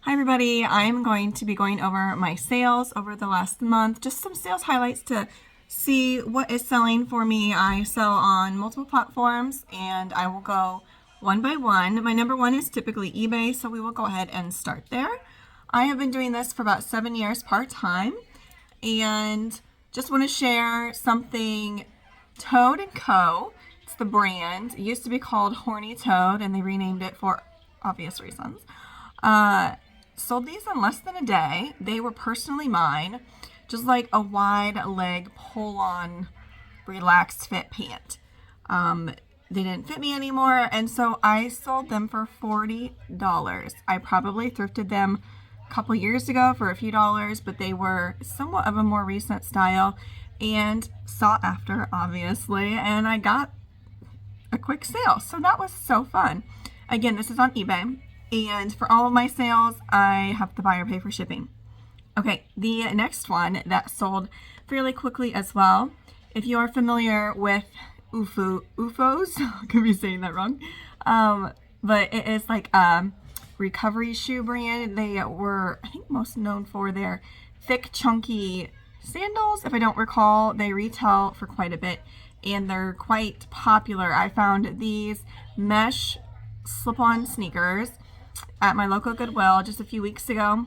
Hi everybody, I'm going to be going over my sales over the last month, just some sales highlights to see what is selling for me. I sell on multiple platforms and I will go one by one. My number one is typically eBay, so we will go ahead and start there. I have been doing this for about 7 years part-time and just want to share something. Toad & Co. It's the brand. It used to be called Horny Toad and they renamed it for obvious reasons. Sold these in less than a day. They were personally mine, just like a wide leg pull-on relaxed fit pant. They didn't fit me anymore, and so I sold them for $40. I probably thrifted them a couple years ago for a few dollars, but they were somewhat of a more recent style and sought after, obviously, and I got a quick sale. So that was so fun. Again, this is on eBay. And for all of my sales, I have the buyer pay for shipping. Okay, the next one that sold fairly quickly as well. If you are familiar with UFOs, I could be saying that wrong, but it is like a recovery shoe brand. They were, I think, most known for their thick, chunky sandals. If I don't recall, they retail for quite a bit, and they're quite popular. I found these mesh slip-on sneakers at my local Goodwill just a few weeks ago.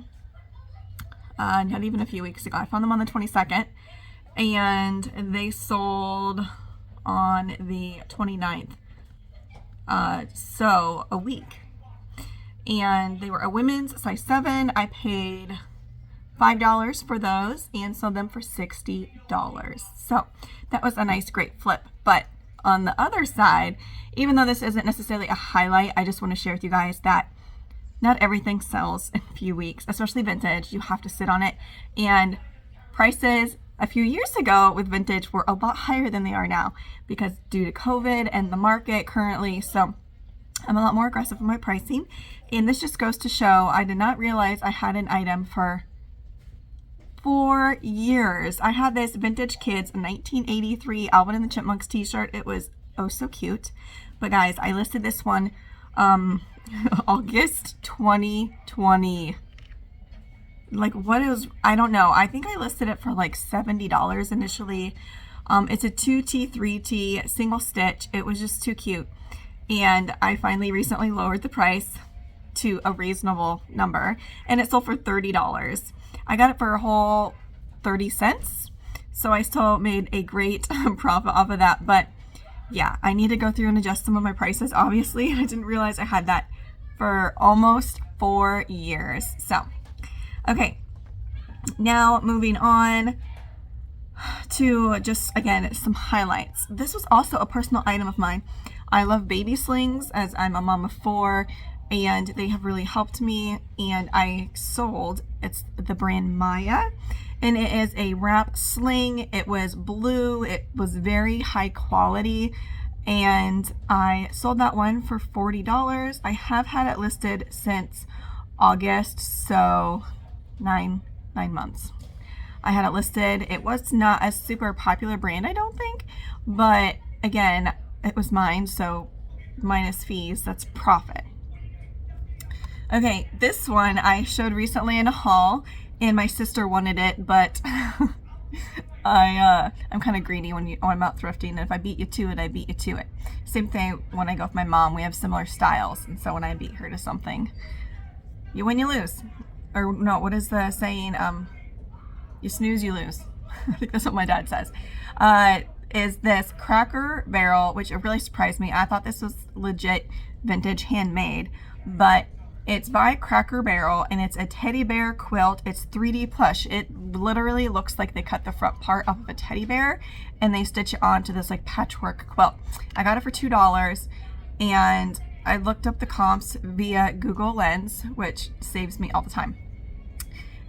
Not even a few weeks ago. I found them on the 22nd and they sold on the 29th. So a week. And they were a women's size 7. I paid $5 for those and sold them for $60. So that was a nice, great flip. But on the other side, even though this isn't necessarily a highlight, I just want to share with you guys that not everything sells in a few weeks, especially vintage. You have to sit on it. And prices a few years ago with vintage were a lot higher than they are now because due to COVID and the market currently. So I'm a lot more aggressive in my pricing. And this just goes to show I did not realize I had an item for 4 years. I had this Vintage Kids 1983 Alvin and the Chipmunks t-shirt. It was oh so cute. But guys, I listed this one August 2020. Like, what is, I don't know. I think I listed it for like $70 initially. It's a 2T, 3T single stitch. It was just too cute. And I finally recently lowered the price to a reasonable number and it sold for $30. I got it for a whole 30 cents. So I still made a great profit off of that. But yeah, I need to go through and adjust some of my prices, obviously. I didn't realize I had that for almost 4 years. So, okay, now moving on to just, again, some highlights. This was also a personal item of mine. I love baby slings as I'm a mom of 4 and they have really helped me, and I sold, it's the brand Maya, and it is a wrap sling. It was blue, it was very high quality, and I sold that one for $40. I have had it listed since August, so nine months. I had it listed. It was not a super popular brand, I don't think, but again, it was mine, so minus fees, that's profit. Okay, this one I showed recently in a haul, and my sister wanted it, but I'm kind of greedy when I'm out thrifting, and if I beat you to it, I beat you to it. Same thing when I go with my mom. We have similar styles, and so when I beat her to something, you win, you lose. Or no, what is the saying? You snooze, you lose. I think that's what my dad says. Is this Cracker Barrel, which really surprised me. I thought this was legit vintage handmade, but it's by Cracker Barrel and it's a teddy bear quilt. It's 3D plush. It literally looks like they cut the front part off of a teddy bear and they stitch it onto this like patchwork quilt. I got it for $2 and I looked up the comps via Google Lens, which saves me all the time.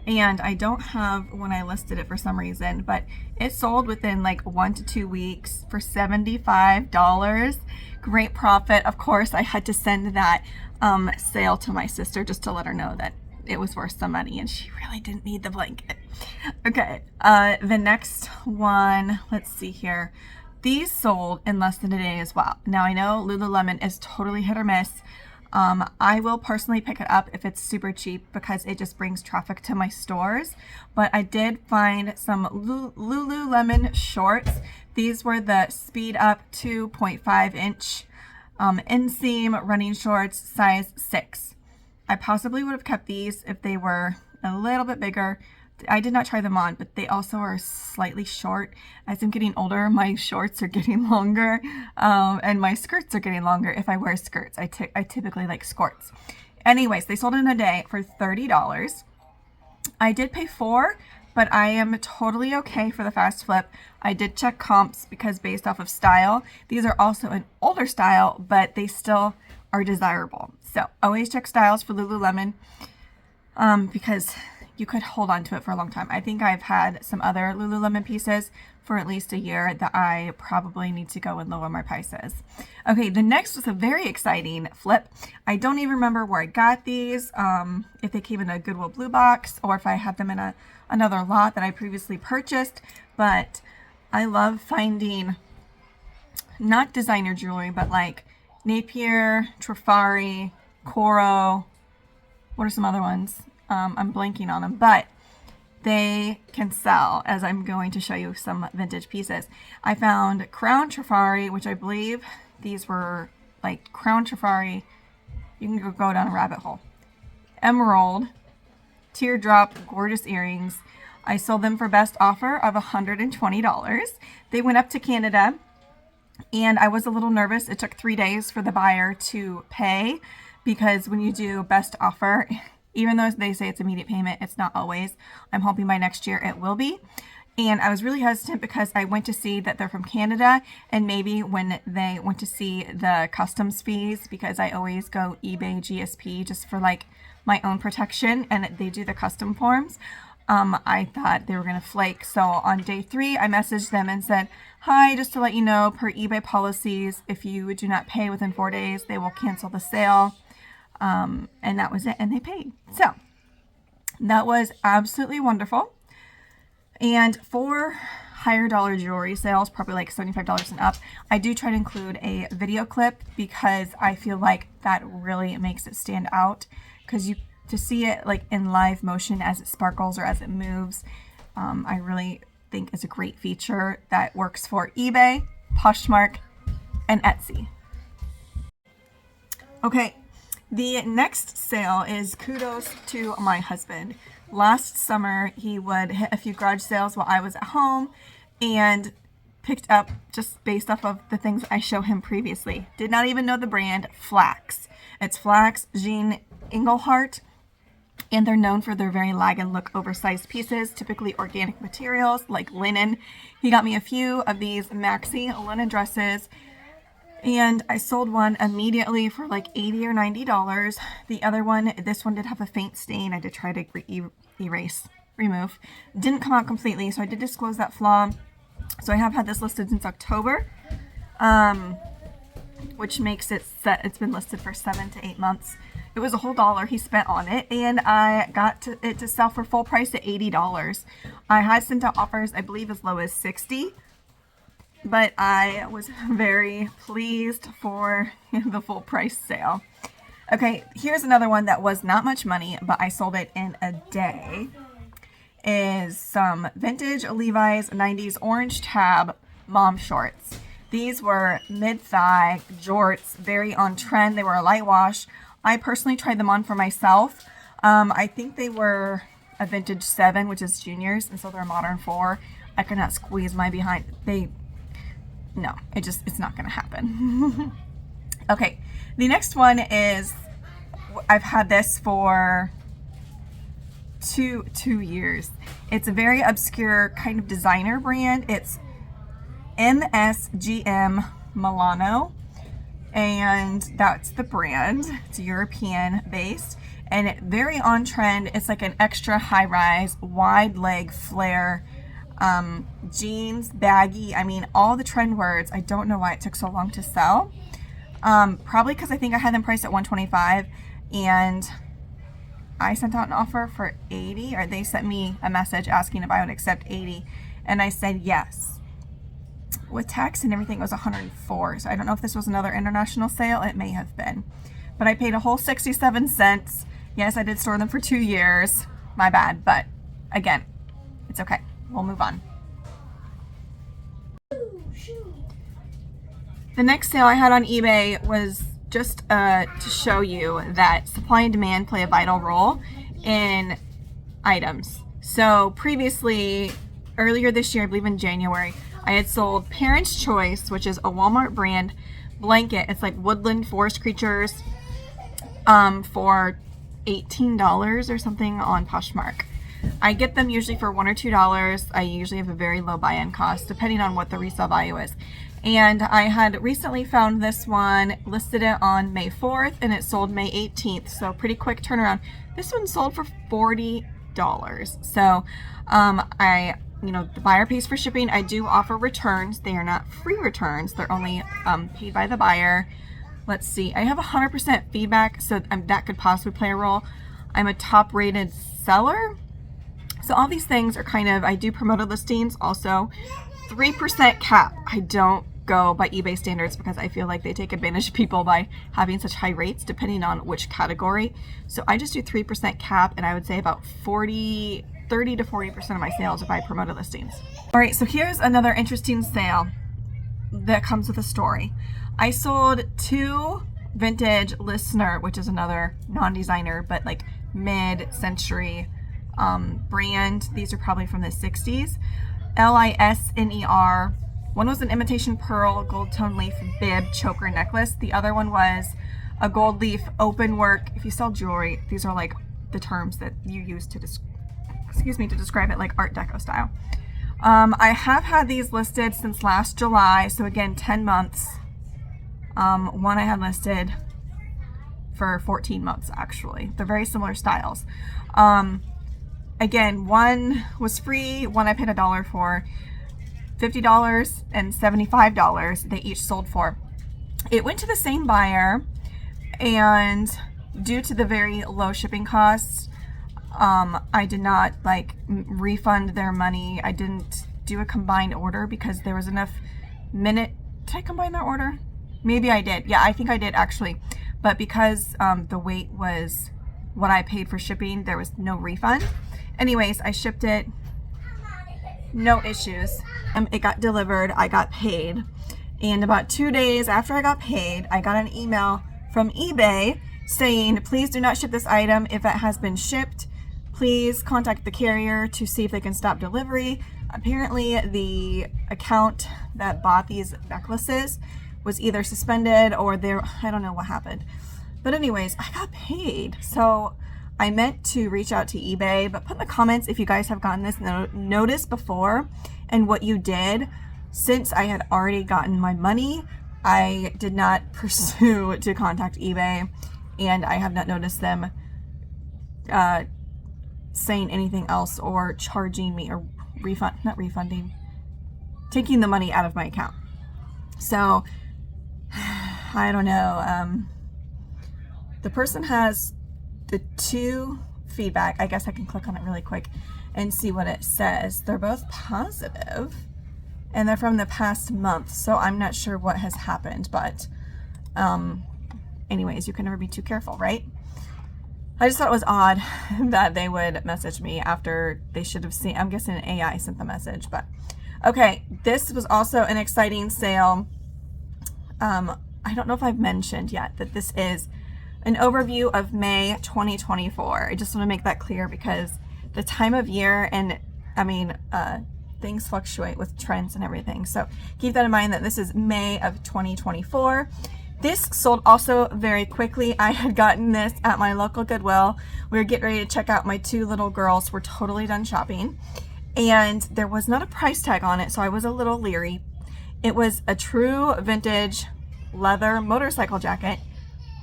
And I don't have when I listed it for some reason, but it sold within like 1 to 2 weeks for $75. Great profit. Of course, I had to send that sale to my sister just to let her know that it was worth some money and she really didn't need the blanket. Okay, the next one, let's see here. These sold in less than a day as well. Now I know Lululemon is totally hit or miss. I will personally pick it up if it's super cheap because it just brings traffic to my stores. But I did find some Lululemon shorts. These were the Speed Up 2.5 inch inseam running shorts, size 6. I possibly would have kept these if they were a little bit bigger. I did not try them on, but they also are slightly short. As I'm getting older, my shorts are getting longer, and my skirts are getting longer if I wear skirts. I typically like skirts. Anyways, they sold in a day for $30. I did pay $4, but I am totally okay for the fast flip. I did check comps because based off of style, these are also an older style, but they still are desirable. So always check styles for Lululemon because you could hold on to it for a long time. I think I've had some other Lululemon pieces for at least a year that I probably need to go and lower my prices. Okay, the next was a very exciting flip. I don't even remember where I got these, if they came in a Goodwill Blue box or if I had them in another lot that I previously purchased, but I love finding not designer jewelry, but like Napier, Trifari, Coro. What are some other ones? I'm blanking on them, but they can sell, as I'm going to show you some vintage pieces. I found Crown Trifari, which I believe these were like Crown Trifari. You can go down a rabbit hole. Emerald, teardrop, gorgeous earrings. I sold them for best offer of $120. They went up to Canada, and I was a little nervous. It took 3 days for the buyer to pay because when you do best offer, even though they say it's immediate payment, it's not always. I'm hoping by next year it will be. And I was really hesitant because I went to see that they're from Canada, and maybe when they went to see the customs fees, because I always go eBay GSP just for like my own protection, and they do the custom forms. I thought they were going to flake. So on day 3, I messaged them and said, hi, just to let you know, per eBay policies, if you do not pay within 4 days, they will cancel the sale. And that was it, and they paid. So that was absolutely wonderful. And for higher dollar jewelry sales, probably like $75 and up, I do try to include a video clip because I feel like that really makes it stand out, because to see it like in live motion as it sparkles or as it moves, I really think is a great feature that works for eBay, Poshmark, and Etsy. Okay. The next sale is kudos to my husband. Last summer, he would hit a few garage sales while I was at home and picked up, just based off of the things I show him previously. Did not even know the brand, Flax. It's Flax Jean Engelhart, and they're known for their very lag and look oversized pieces, typically organic materials like linen. He got me a few of these maxi linen dresses, and I sold one immediately for like $80 or $90. The other one, this one did have a faint stain. I did try to remove. Didn't come out completely, so I did disclose that flaw. So I have had this listed since October, which makes it set. It's been listed for 7 to 8 months. It was a whole $1 he spent on it, and I got it to sell for full price at $80. I had sent out offers, I believe, as low as $60. But I was very pleased for the full price sale. Okay, here's another one that was not much money, but I sold it in a day. Is some vintage Levi's 90s orange tab mom shorts. These were mid-thigh jorts, very on trend. They were a light wash. I personally tried them on for myself. I think they were a vintage 7, which is juniors, and so they're a modern 4. I could not squeeze my behind. No, it's not going to happen. Okay, the next one is, I've had this for two years. It's a very obscure kind of designer brand. It's MSGM Milano, and that's the brand. It's European based, and very on trend. It's like an extra high rise, wide leg flare, jeans, baggy. I mean, all the trend words. I don't know why it took so long to sell. Probably because I think I had them priced at $125, and I sent out an offer for $80, or they sent me a message asking if I would accept $80, and I said yes. With tax and everything, it was $104. So I don't know if this was another international sale. It may have been, but I paid a whole 67 cents. Yes, I did store them for 2 years. My bad, but again, it's okay. We'll move on. The next sale I had on eBay was just to show you that supply and demand play a vital role in items. So previously, earlier this year, I believe in January, I had sold Parents' Choice, which is a Walmart brand blanket. It's like woodland forest creatures for $18 or something on Poshmark. I get them usually for $1 or $2. I usually have a very low buy-in cost depending on what the resale value is. And I had recently found this one, listed it on May 4th, and it sold May 18th. So pretty quick turnaround. This one sold for $40. So the buyer pays for shipping. I do offer returns. They are not free returns. They're only paid by the buyer. Let's see. I have 100% feedback, so that could possibly play a role. I'm a top rated seller. So all these things are kind of, I do promoted listings also. 3% cap. I don't go by eBay standards because I feel like they take advantage of people by having such high rates depending on which category. So I just do 3% cap, and I would say about 30 to 40% of my sales are by promoted listings. All right, so here's another interesting sale that comes with a story. I sold 2 vintage Listener, which is another non-designer, but like mid-century brand. These are probably from the 60s. Listener. One was an imitation pearl gold tone leaf bib choker necklace. The other one was a gold leaf open work. If you sell jewelry, these are like the terms that you use to describe it, like Art Deco style. I have had these listed since last July, so again 10 months. One I had listed for 14 months actually. They're very similar styles. Again, one was free, one I paid $1 for. $50 and $75 they each sold for. It went to the same buyer, and due to the very low shipping costs, I did not refund their money. I didn't do a combined order because there was enough did I combine their order? Maybe I did. Yeah, I think I did actually. But because the weight was what I paid for shipping, there was no refund. Anyways, I shipped it. No issues. It got delivered. I got paid. And about 2 days after I got paid, I got an email from eBay saying, please do not ship this item if it has been shipped. Please contact the carrier to see if they can stop delivery. Apparently, the account that bought these necklaces was either suspended or I don't know what happened. But anyways, I got paid. So I meant to reach out to eBay, but put in the comments if you guys have gotten this notice before and what you did. Since I had already gotten my money, I did not pursue to contact eBay, and I have not noticed them saying anything else or charging me or taking the money out of my account. So I don't know. The person has the 2 feedback. I guess I can click on it really quick and see what it says. They're both positive and they're from the past month, so I'm not sure what has happened, but anyways, you can never be too careful, right? I just thought it was odd that they would message me after they should have seen. I'm guessing AI sent the message, but okay. This was also an exciting sale. I don't know if I've mentioned yet that this is an overview of May 2024. I just want to make that clear because the time of year and things fluctuate with trends and everything. So keep that in mind that this is May of 2024. This sold also very quickly. I had gotten this at my local Goodwill. We were getting ready to check out. My 2 little girls were totally done shopping, and there was not a price tag on it, so I was a little leery. It was a true vintage leather motorcycle jacket,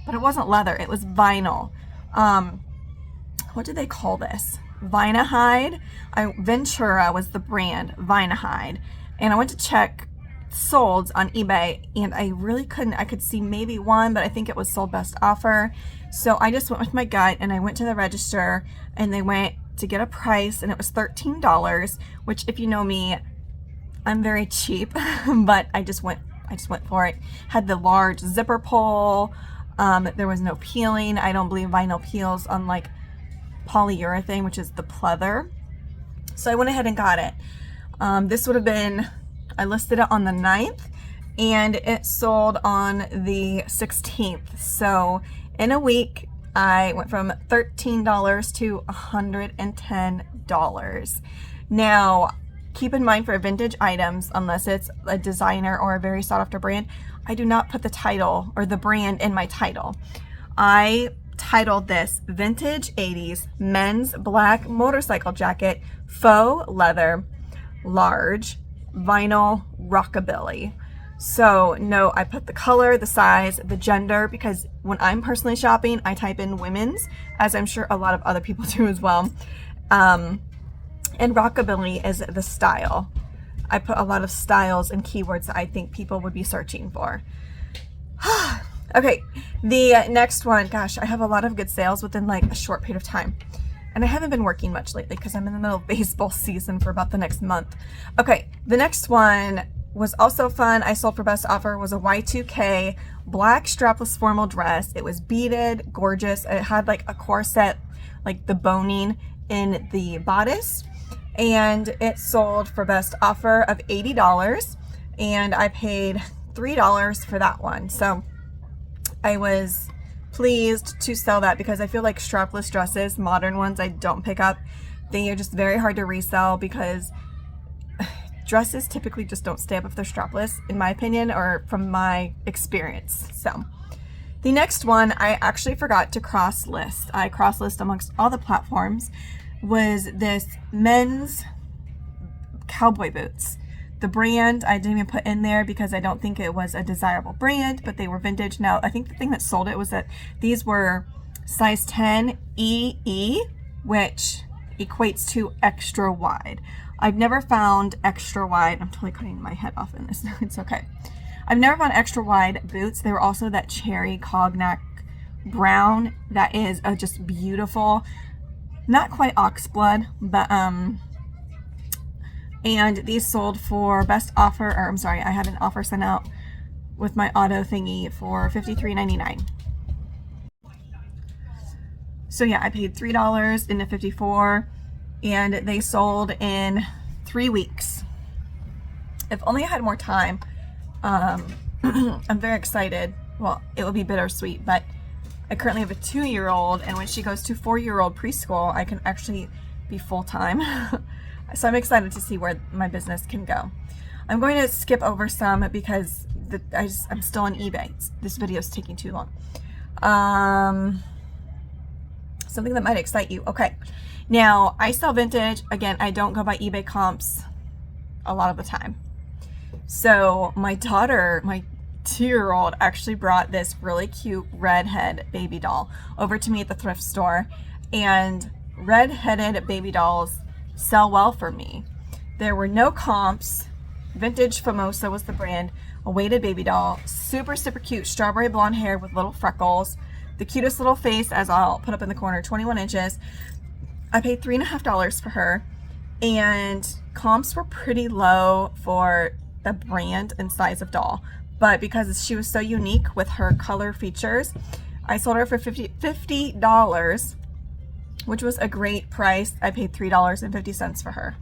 but it wasn't leather, it was vinyl. What do they call this? Vinahide. Ventura was the brand, Vinahide. And I went to check sold on eBay, and I really couldn't. I could see maybe one, but I think it was sold best offer. So I just went with my gut, and I went to the register, and they went to get a price, and it was $13, which, if you know me, I'm very cheap, but I just went for it. Had the large zipper pull. There was no peeling. I don't believe vinyl peels, unlike polyurethane, which is the pleather. So I went ahead and got it. This would have been, I listed it on the 9th and it sold on the 16th. So in a week, I went from $13 to $110. Now, keep in mind for vintage items, unless it's a designer or a very sought after brand, I do not put the title or the brand in my title. I titled this Vintage 80s Men's Black Motorcycle Jacket, Faux Leather, Large, Vinyl Rockabilly. So no, I put the color, the size, the gender, because when I'm personally shopping, I type in women's, as I'm sure a lot of other people do as well. And rockabilly is the style. I put a lot of styles and keywords that I think people would be searching for. Okay, the next one, gosh, I have a lot of good sales within like a short period of time. And I haven't been working much lately because I'm in the middle of baseball season for about the next month. Okay, the next one was also fun. I sold for best offer, was a Y2K black strapless formal dress. It was beaded, gorgeous. It had like a corset, like the boning in the bodice. And it sold for best offer of $80. And I paid $3 for that one. So I was pleased to sell that because I feel like strapless dresses, modern ones, I don't pick up. They are just very hard to resell because dresses typically just don't stay up if they're strapless, in my opinion, or from my experience. So the next one, I actually forgot to cross list. I cross list amongst all the platforms, was this men's cowboy boots. The brand I didn't even put in there because I don't think it was a desirable brand, but they were vintage. Now, I think the thing that sold it was that these were size 10 EE, which equates to extra wide. I've never found extra wide. I'm totally cutting my head off in this. It's okay. I've never found extra wide boots. They were also that cherry cognac brown that is just beautiful. Not quite oxblood, but and these sold for best offer, or I'm sorry, I had an offer sent out with my auto thingy for $53.99. So yeah, I paid $3 into $54, and they sold in 3 weeks. If only I had more time. I'm very excited. Well, it will be bittersweet, but I currently have a 2-year-old, and when she goes to 4-year-old preschool, I can actually be full-time. So I'm excited to see where my business can go. I'm going to skip over some because I'm still on eBay. This video is taking too long. Something that might excite you. Okay, now I sell vintage. Again, I don't go by eBay comps a lot of the time. So my daughter, my 2-year-old, actually brought this really cute redhead baby doll over to me at the thrift store, and red-headed baby dolls sell well for me. There were no comps. Vintage Famosa was the brand. A weighted baby doll, super cute, strawberry blonde hair with little freckles, the cutest little face, as I'll put up in the corner, 21 inches. I paid $3.50 for her, and comps were pretty low for the brand and size of doll, but because she was so unique with her color features, I sold her for $50, which was a great price. I paid $3.50 for her.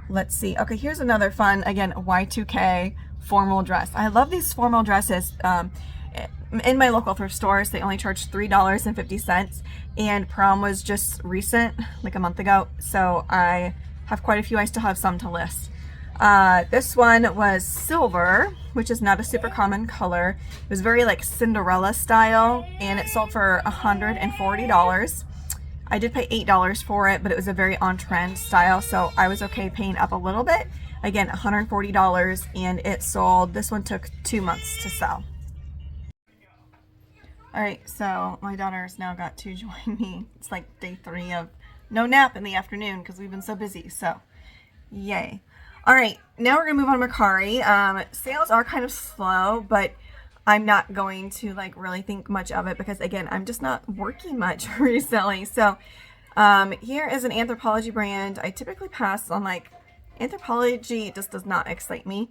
Let's see. Okay, here's another fun, again, Y2K formal dress. I love these formal dresses. In my local thrift stores, they only charge $3.50, and prom was just recent, like a month ago, so I have quite a few. I still have some to list. This one was silver, which is not a super common color. It was very like Cinderella style, and it sold for $140. I did pay $8 for it, but it was a very on-trend style, so I was okay paying up a little bit. Again, $140, and it sold. This one took 2 months to sell. All right, so my daughter's now got to join me. It's like day 3 of no nap in the afternoon because we've been so busy, so yay. All right, now we're gonna move on to Mercari. Sales are kind of slow, but I'm not going to like really think much of it because again, I'm just not working much recently. So here is an Anthropologie brand. I typically pass on like Anthropologie, it just does not excite me.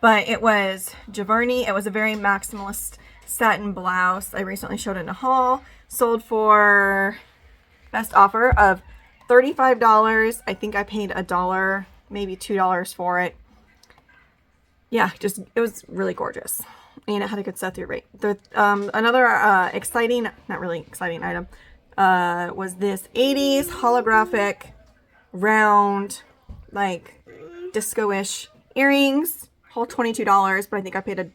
But it was Giverny. It was a very maximalist satin blouse I recently showed in a haul. Sold for best offer of $35. I think I paid $1, maybe $2 for it. Yeah, just it was really gorgeous, and it had a good set through rate. Another exciting, not really exciting item was this 80s holographic round, like disco-ish earrings. Whole $22, but I think I paid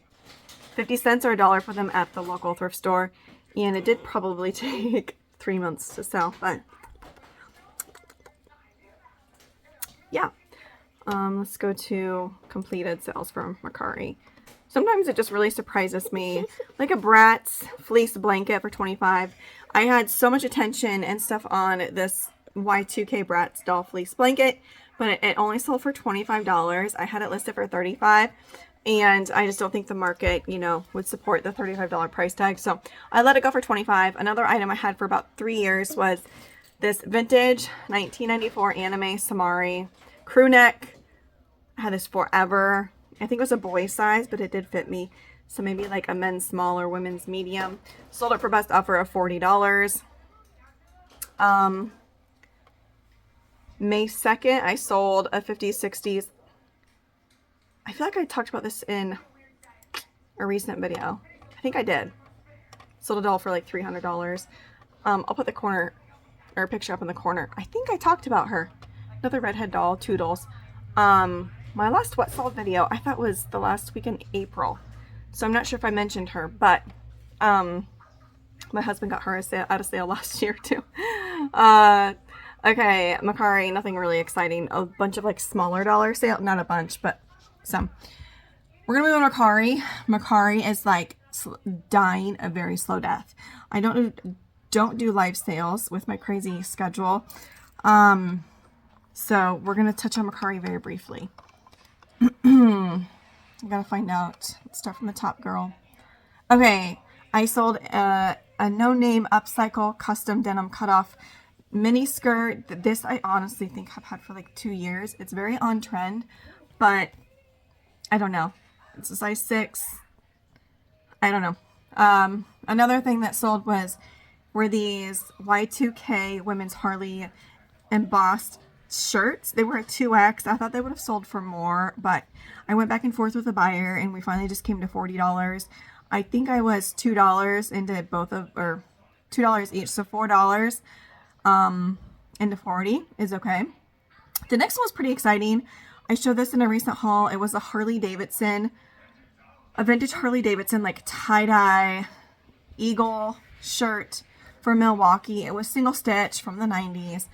50 cents or $1 for them at the local thrift store, and it did probably take 3 months to sell, but yeah. Let's go to completed sales from Mercari. Sometimes it just really surprises me. Like a Bratz fleece blanket for $25. I had so much attention and stuff on this Y2K Bratz doll fleece blanket, but it only sold for $25. I had it listed for $35, and I just don't think the market, you know, would support the $35 price tag. So I let it go for $25. Another item I had for about 3 years was this vintage 1994 anime Samari crew neck. I had this forever. I think it was a boy size, but it did fit me. So maybe like a men's small or women's medium. Sold it for best offer of $40. May 2nd, I sold a 50s, 60s. I feel like I talked about this in a recent video. I think I did. Sold a doll for like $300. I'll put the corner or picture up in the corner. I think I talked about her. Another redhead doll, Toodles. My last what sold video, I thought was the last week in April. So I'm not sure if I mentioned her, but my husband got her at a sale last year too. Okay, Mercari, nothing really exciting. A bunch of like smaller dollar sale, not a bunch, but some. We're gonna move on to Mercari. Mercari is like dying a very slow death. I don't do live sales with my crazy schedule. So we're going to touch on Mercari very briefly. I gotta find out. Let's start from the top, girl. Okay, I sold a no-name upcycle custom denim cutoff mini skirt. This I honestly think I've had for like 2 years. It's very on trend, but I don't know. It's a size 6. I don't know. Another thing that sold were these Y2K women's Harley embossed shirts. They were a 2X. I thought they would have sold for more, but I went back and forth with the buyer, and we finally just came to $40. I think I was $2 into both of, or $2 each, so $4 into 40 is okay. The next one was pretty exciting. I showed this in a recent haul. It was a vintage Harley Davidson like tie-dye eagle shirt for Milwaukee. It was single stitch from the 90s.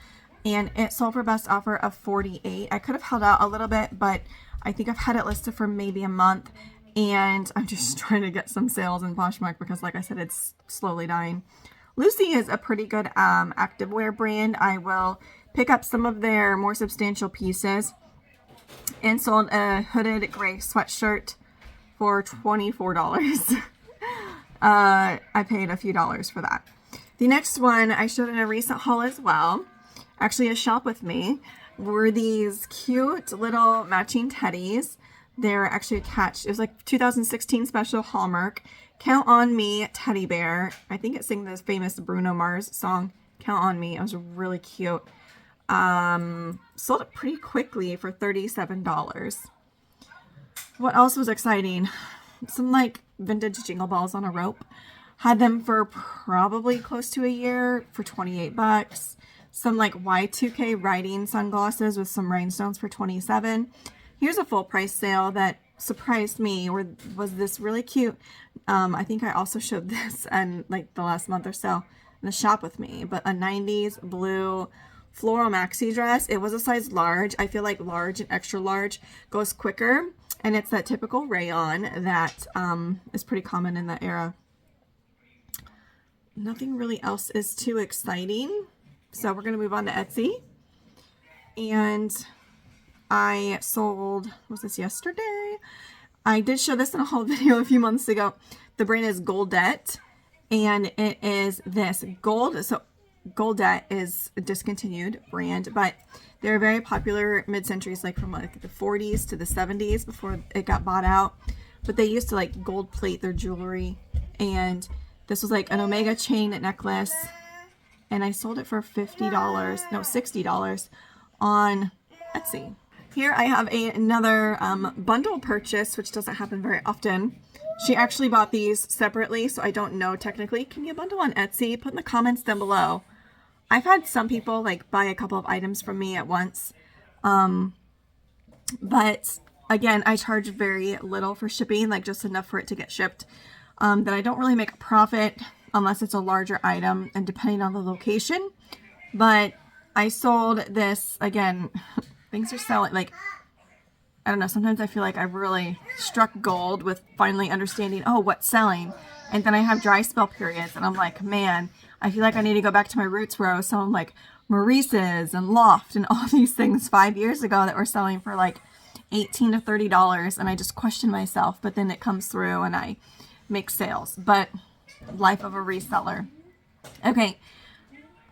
And it sold for best offer of $48. I could have held out a little bit, but I think I've had it listed for maybe a month. And I'm just trying to get some sales in Poshmark because, like I said, it's slowly dying. Lucy is a pretty good activewear brand. I will pick up some of their more substantial pieces. And sold a hooded gray sweatshirt for $24. I paid a few dollars for that. The next one I showed in a recent haul as well. Actually, a shop with me, were these cute little matching teddies. They're actually attached. It was like 2016 special Hallmark. Count on Me teddy bear. I think it sang the famous Bruno Mars song, Count on Me. It was really cute. Sold it pretty quickly for $37. What else was exciting? Some like vintage jingle balls on a rope. Had them for probably close to a year for $28. Some like Y2K riding sunglasses with some rhinestones for $27. Here's a full price sale that surprised me. Was this really cute? I think I also showed this in like the last month or so in the shop with me. But a 90s blue floral maxi dress. It was a size large. I feel like large and extra large goes quicker. And it's that typical rayon that is pretty common in that era. Nothing really else is too exciting. So we're going to move on to Etsy. And I sold, was this yesterday? I did show this in a haul video a few months ago. The brand is Goldette. And it is this gold. So Goldette is a discontinued brand, but they're very popular mid-centuries, like from like the 40s to the 70s before it got bought out. But they used to like gold plate their jewelry and this was like an Omega chain necklace, and I sold it for $60 on Etsy. Here I have another bundle purchase, which doesn't happen very often. She actually bought these separately, so I don't know technically. Can you bundle on Etsy? Put in the comments down below. I've had some people like buy a couple of items from me at once. But again, I charge very little for shipping, like just enough for it to get shipped. That I don't really make a profit unless it's a larger item and depending on the location. But I sold this, again, things are selling, like, I don't know, sometimes I feel like I've really struck gold with finally understanding, oh, what's selling. And then I have dry spell periods and I'm like, man, I feel like I need to go back to my roots where I was selling like Maurice's and Loft and all these things 5 years ago that were selling for like $18 to $30, and I just question myself, but then it comes through and I make sales. But life of a reseller. Okay,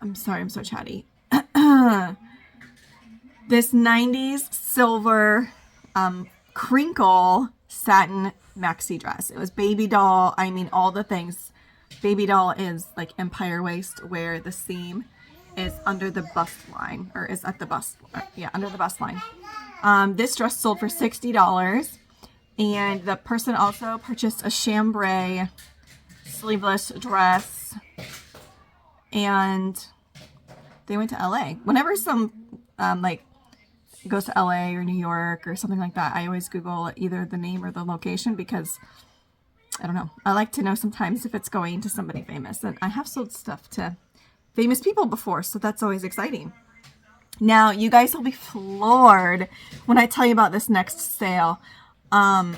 I'm sorry, I'm so chatty. This 90s silver crinkle satin maxi dress. It was baby doll. I mean, all the things. Baby doll is like empire waist, where the seam is under the bust line, or is at the bust. Yeah, under the bust line. This dress sold for $60, and the person also purchased a chambray sleeveless dress, and they went to LA. Whenever some like goes to LA or New York or something like that, I always Google either the name or the location, because I don't know, I like to know sometimes if it's going to somebody famous, and I have sold stuff to famous people before, so that's always exciting. Now you guys will be floored when I tell you about this next sale. Oh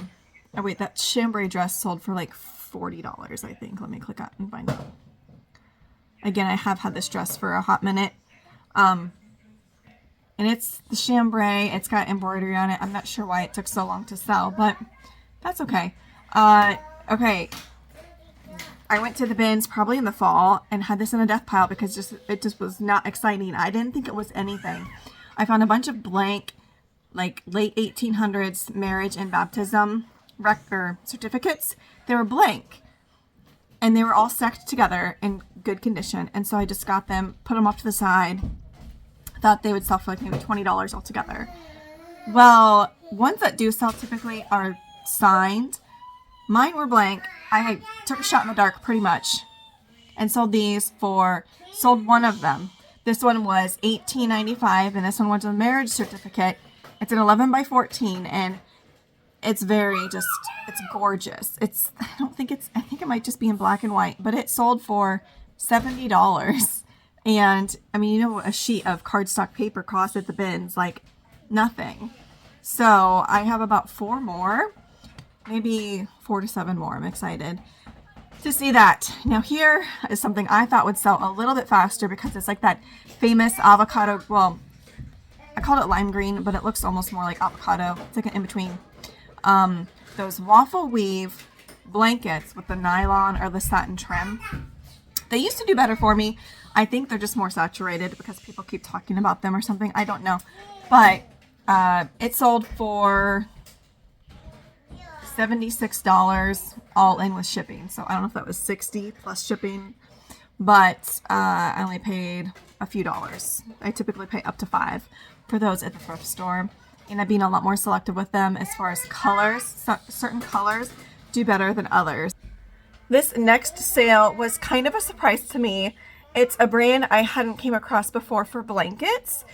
wait, that chambray dress sold for like $40, I think. Let me click out and find out. Again, I have had this dress for a hot minute. And it's the chambray. It's got embroidery on it. I'm not sure why it took so long to sell, but that's okay. Okay. I went to the bins probably in the fall and had this in a death pile because it just was not exciting. I didn't think it was anything. I found a bunch of blank, like late 1800s marriage and baptism certificates. They were blank and they were all stacked together in good condition. And so I just got them, put them off to the side. Thought they would sell for like maybe $20 altogether. Well, ones that do sell typically are signed. Mine were blank. I took a shot in the dark pretty much and sold one of them. This one was $18.95 and this one was a marriage certificate. It's an 11 by 14 and it's it's gorgeous. I think it might just be in black and white, but it sold for $70. And I mean, you know what a sheet of cardstock paper costs at the bins? Like nothing. So I have about 4 more, maybe 4 to 7 more. I'm excited to see that. Now here is something I thought would sell a little bit faster because it's like that famous avocado. Well, I called it lime green, but it looks almost more like avocado. It's like an in-between. Those waffle weave blankets with the nylon or the satin trim. They used to do better for me. I think they're just more saturated because people keep talking about them or something. I don't know. But it sold for $76 all in with shipping. So I don't know if that was $60 plus shipping, but I only paid a few dollars. I typically pay up to $5 for those at the thrift store. And I'm being a lot more selective with them as far as colors. Certain colors do better than others. This next sale was kind of a surprise to me. It's a brand I hadn't came across before for blankets.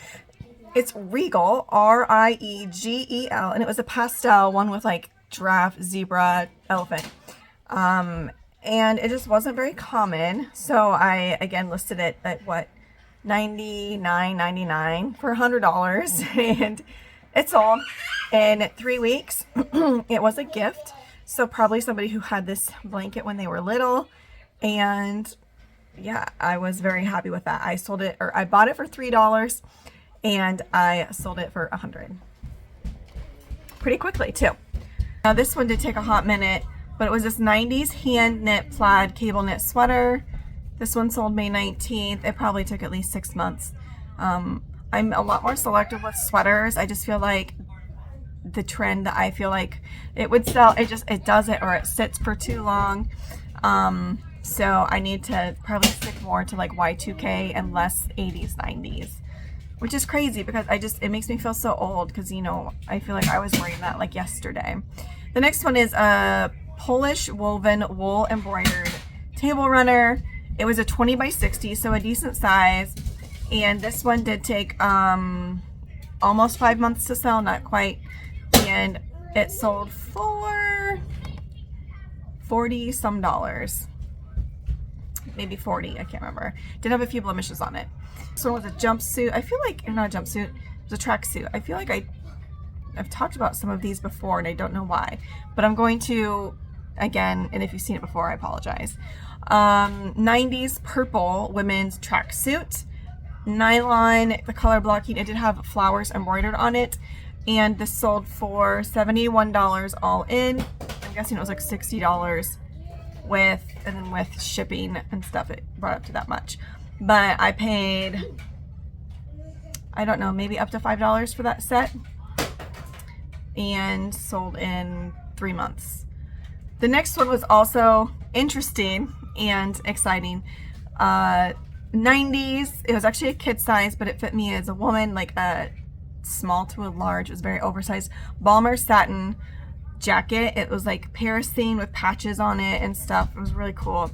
It's Regal, R-I-E-G-E-L, and it was a pastel one with like giraffe, zebra, elephant. And it just wasn't very common. So I, again, listed it at what, $99.99 for $100. And it sold in 3 weeks. It was a gift. So probably somebody who had this blanket when they were little. And yeah, I was very happy with that. I bought it for $3 and I sold it for $100. Pretty quickly too. Now this one did take a hot minute, but it was this 90s hand knit plaid cable knit sweater. This one sold May 19th. It probably took at least 6 months. I'm a lot more selective with sweaters. I just feel like the trend that I feel like it would sell, it doesn't, or it sits for too long. So I need to probably stick more to like Y2K and less 80s, 90s, which is crazy because it makes me feel so old because, you know, I feel like I was wearing that like yesterday. The next one is a Polish woven wool embroidered table runner. It was a 20 by 60, so a decent size. And this one did take almost 5 months to sell, not quite. And it sold for $40 some. Maybe 40, I can't remember. Did have a few blemishes on it. This one was a jumpsuit. I feel like, not a jumpsuit, it was a tracksuit. I feel like I've talked about some of these before and I don't know why. But I'm going to, again, and if you've seen it before, I apologize. 90s purple women's tracksuit. Nylon, the color blocking, it did have flowers embroidered on it. And this sold for $71 all in. I'm guessing it was like $60 with shipping and stuff. It brought up to that much. But I paid, I don't know, maybe up to $5 for that set. And sold in 3 months. The next one was also interesting and exciting. 90s, it was actually a kid size, but it fit me as a woman, like a small to a large. It was very oversized. Balmer satin jacket. It was like paracetamol with patches on it and stuff. It was really cool.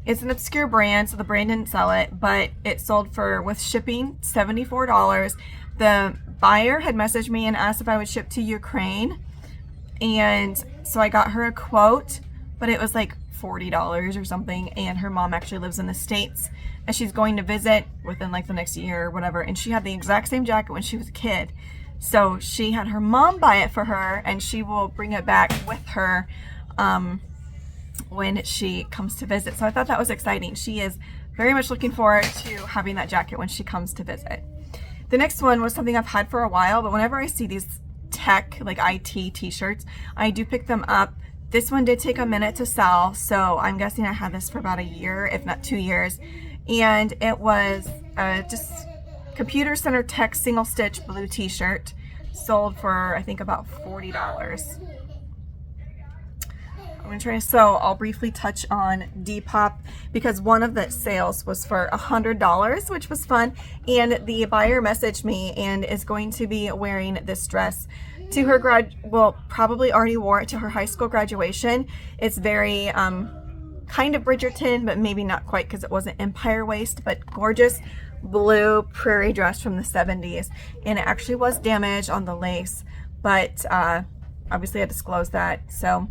It's an obscure brand, so the brand didn't sell it, but it sold for, with shipping, $74. The buyer had messaged me and asked if I would ship to Ukraine, and so I got her a quote, but it was like $40 or something, and her mom actually lives in the States, and she's going to visit within like the next year or whatever, and she had the exact same jacket when she was a kid. So she had her mom buy it for her, and she will bring it back with her when she comes to visit. So I thought that was exciting. She is very much looking forward to having that jacket when she comes to visit. The next one was something I've had for a while, but whenever I see these tech, like IT t-shirts, I do pick them up. This one did take a minute to sell, so I'm guessing I had this for about a year, if not 2 years. And it was just computer center tech single stitch blue t-shirt, sold for I think about $40. So I'll briefly touch on Depop because one of the sales was for $100, which was fun. And the buyer messaged me and is going to be wearing this dress to her probably already wore it to her high school graduation. It's very kind of Bridgerton, but maybe not quite because it wasn't empire waist, but gorgeous blue prairie dress from the 70s. And it actually was damaged on the lace, but obviously I disclosed that. So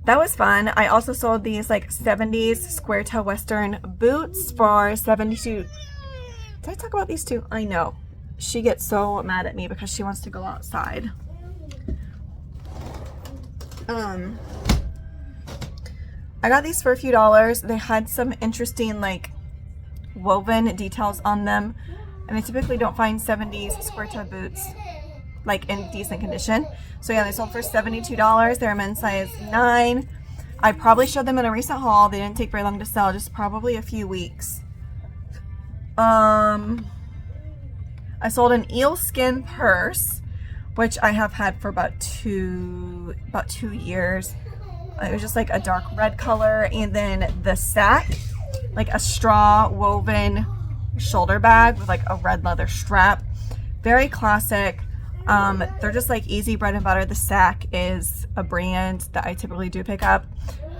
that was fun. I also sold these like 70s square toe western boots for $72. Did I talk about these two? I know. She gets so mad at me because she wants to go outside. I got these for a few dollars. They had some interesting like woven details on them, and I typically don't find 70s square toe boots like in decent condition. So yeah, they sold for $72. They're a men's size 9. I probably showed them in a recent haul. They didn't take very long to sell, just probably a few weeks. I sold an eel skin purse, which I have had for about two years. It was just like a dark red color, and then the sack, like a straw woven shoulder bag with like a red leather strap. Very classic. They're just like easy bread and butter. The sack is a brand that I typically do pick up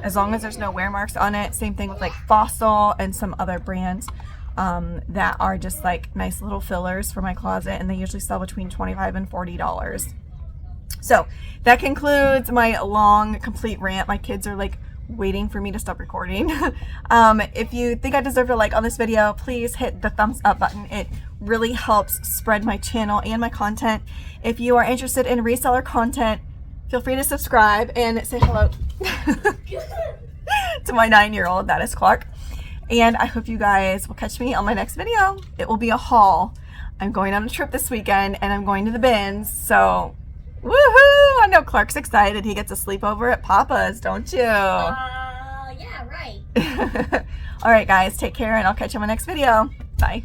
as long as there's no wear marks on it. Same thing with like Fossil and some other brands that are just like nice little fillers for my closet, and they usually sell between $25 and $40. So that concludes my long complete rant. My kids are like waiting for me to stop recording. If you think I deserve a like on this video, please hit the thumbs up button. It really helps spread my channel and my content. If you are interested in reseller content, feel free to subscribe and say hello to my 9-year-old. That is Clark. And I hope you guys will catch me on my next video. It will be a haul. I'm going on a trip this weekend and I'm going to the bins, so woohoo! I know Clark's excited. He gets a sleepover at Papa's, don't you? Yeah, right. All right, guys, take care, and I'll catch you on my next video. Bye.